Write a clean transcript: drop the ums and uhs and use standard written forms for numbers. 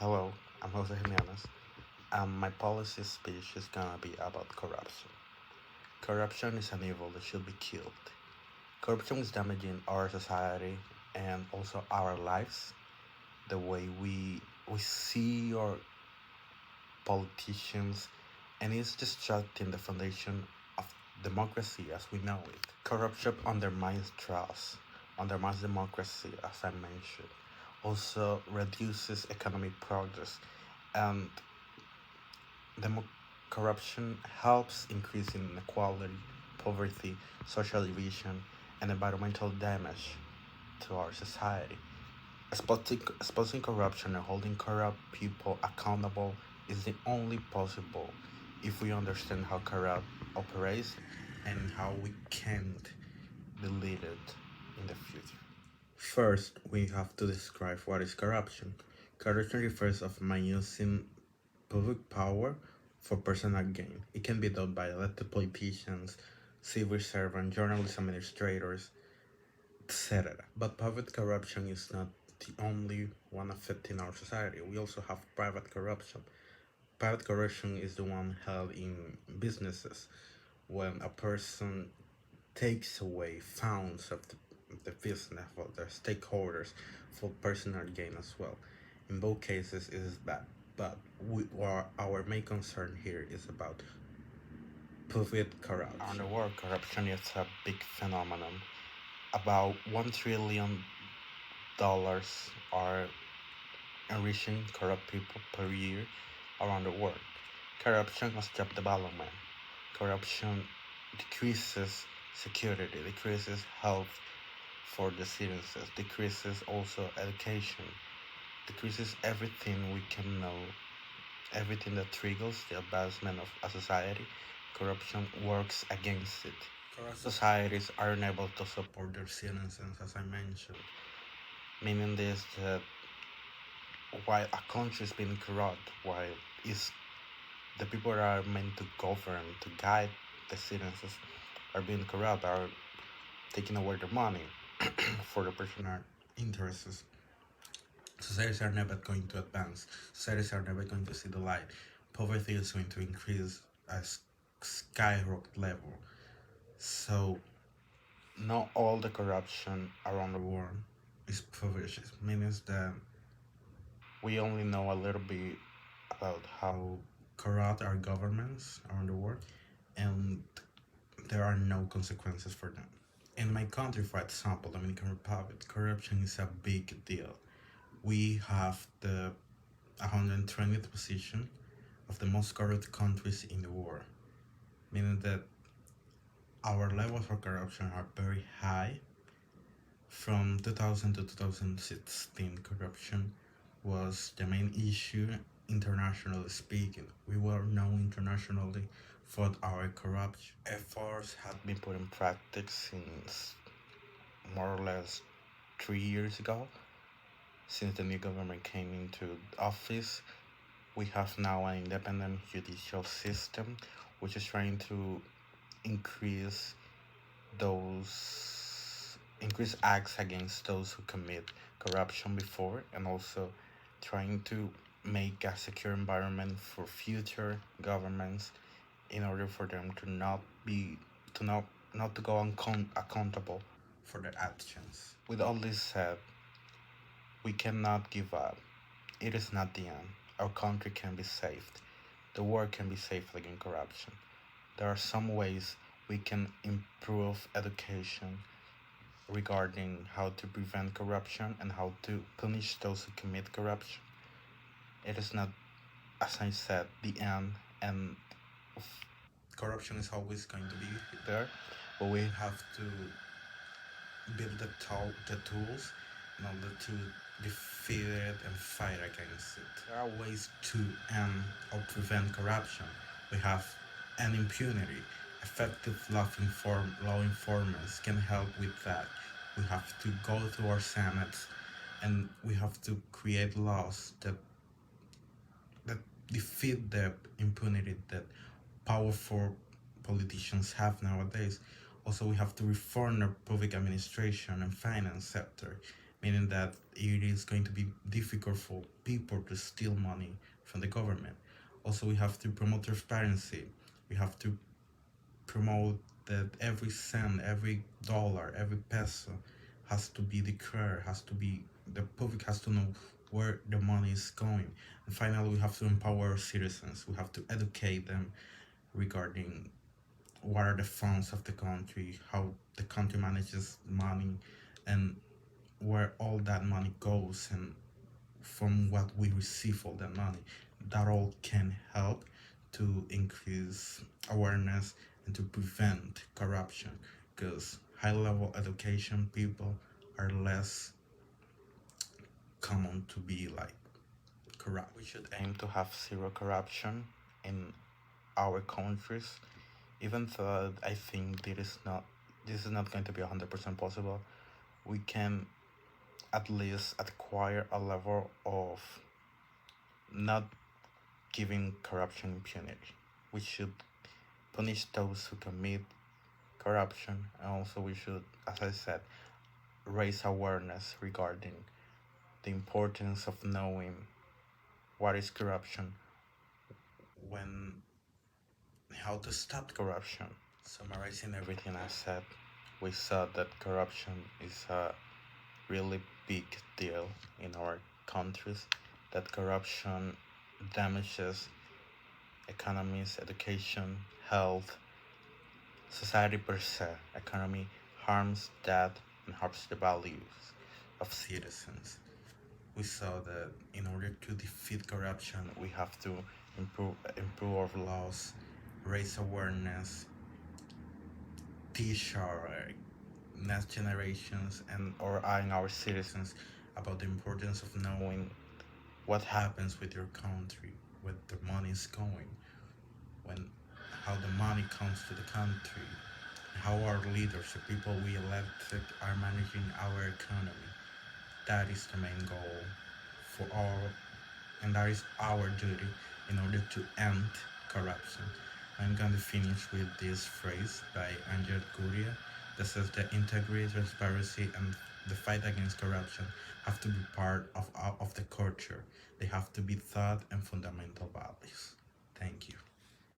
Hello, I'm Jose Jimenez, and my policy speech is gonna be about corruption. Corruption is an evil that should be killed. Corruption is damaging our society and also our lives. The way we see our politicians, and it's destructing the foundation of democracy as we know it. Corruption undermines trust, undermines democracy, as I mentioned. Also reduces economic progress, and Demo- corruption helps increasing inequality, poverty, social division, and environmental damage to our society. Exposing corruption and holding corrupt people accountable is the only possible if we understand how corrupt operates and how we can't delete it in the future. First, we have to describe what is corruption. Corruption refers of man using public power for personal gain. It can be done by elected politicians, civil servants, journalist administrators, etc. But public corruption is not the only one affecting our society. We also have private corruption. Private corruption is the one held in businesses when a person takes away funds of the business of their stakeholders for personal gain as well. In both cases, it is bad. But our main concern here is about public corruption. On the world, corruption is a big phenomenon. About $1 trillion are enriching corrupt people per year around the world. Corruption has job development. Corruption decreases security, decreases health for the citizens, decreases also education, decreases everything we can know, everything that triggers the advancement of a society. Corruption works against it. Corrupt societies are unable to support their citizens, as I mentioned, meaning this that while a country is being corrupt, while is the people that are meant to govern, to guide the citizens, are being corrupt, are taking away their money for their personal interests. Societies are never going to advance. Societies are never going to see the light. Poverty is going to increase at skyrocket level. So, not all the corruption around the world is poverty. Meaning that we only know a little bit about how corrupt our governments around the world, and there are no consequences for them. In my country, for example, Dominican Republic, corruption is a big deal. We have the 120th position of the most corrupt countries in the world, meaning that our levels of corruption are very high. From 2000 to 2016, corruption was the main issue internationally speaking. We were known internationally for our corruption. Efforts had been put in practice since more or less 3 years ago. Since the new government came into office, we have now an independent judicial system which is trying to increase increase acts against those who commit corruption before, and also trying to make a secure environment for future governments in order for them to not to go accountable for their actions. With all this said, we cannot give up. It is not the end. Our country can be saved. The world can be saved against corruption. There are some ways we can improve education regarding how to prevent corruption and how to punish those who commit corruption. It is not, as I said, the end, and corruption is always going to be there, but we have to build the tools in order to defeat it and fight against it. There are ways to end or prevent corruption. We have an impunity. Effective law enforcement can help with that. We have to go to our senates and we have to create laws that defeat the impunity that powerful politicians have nowadays. Also, we have to reform our public administration and finance sector meaning that it is going to be difficult for people to steal money from the government. Also, we have to promote transparency. We have to promote that every cent, every dollar, every peso has to be declared, has to be, the public has to know where the money is going. And finally, we have to empower citizens. We have to educate them regarding what are the funds of the country, how the country manages money, and where all that money goes, and from what we receive all that money. That all can help to increase awareness and to prevent corruption, because high level education people are less common to be like corrupt. We should aim to have zero corruption in our countries, even though I think this is not going to be 100% possible. We can at least acquire a level of not giving corruption impunity. We should punish those who commit corruption, and also we should, as I said, raise awareness regarding the importance of knowing what is corruption, when, how to stop corruption. Summarizing everything I said, we saw that corruption is a really big deal in our countries, that corruption damages economies, education, health, society per se. Economy harms that and harms the values of citizens. We saw that in order to defeat corruption, we have to improve our laws, raise awareness, teach our next generations and or our citizens about the importance of knowing what happens with your country, where the money is going, when how the money comes to the country, how our leaders, the people we elected, are managing our economy. That is the main goal for all, and that is our duty in order to end corruption. I'm going to finish with this phrase by Angel Gurria that says that integrity, transparency, and the fight against corruption have to be part of the culture. They have to be thought and fundamental values. Thank you.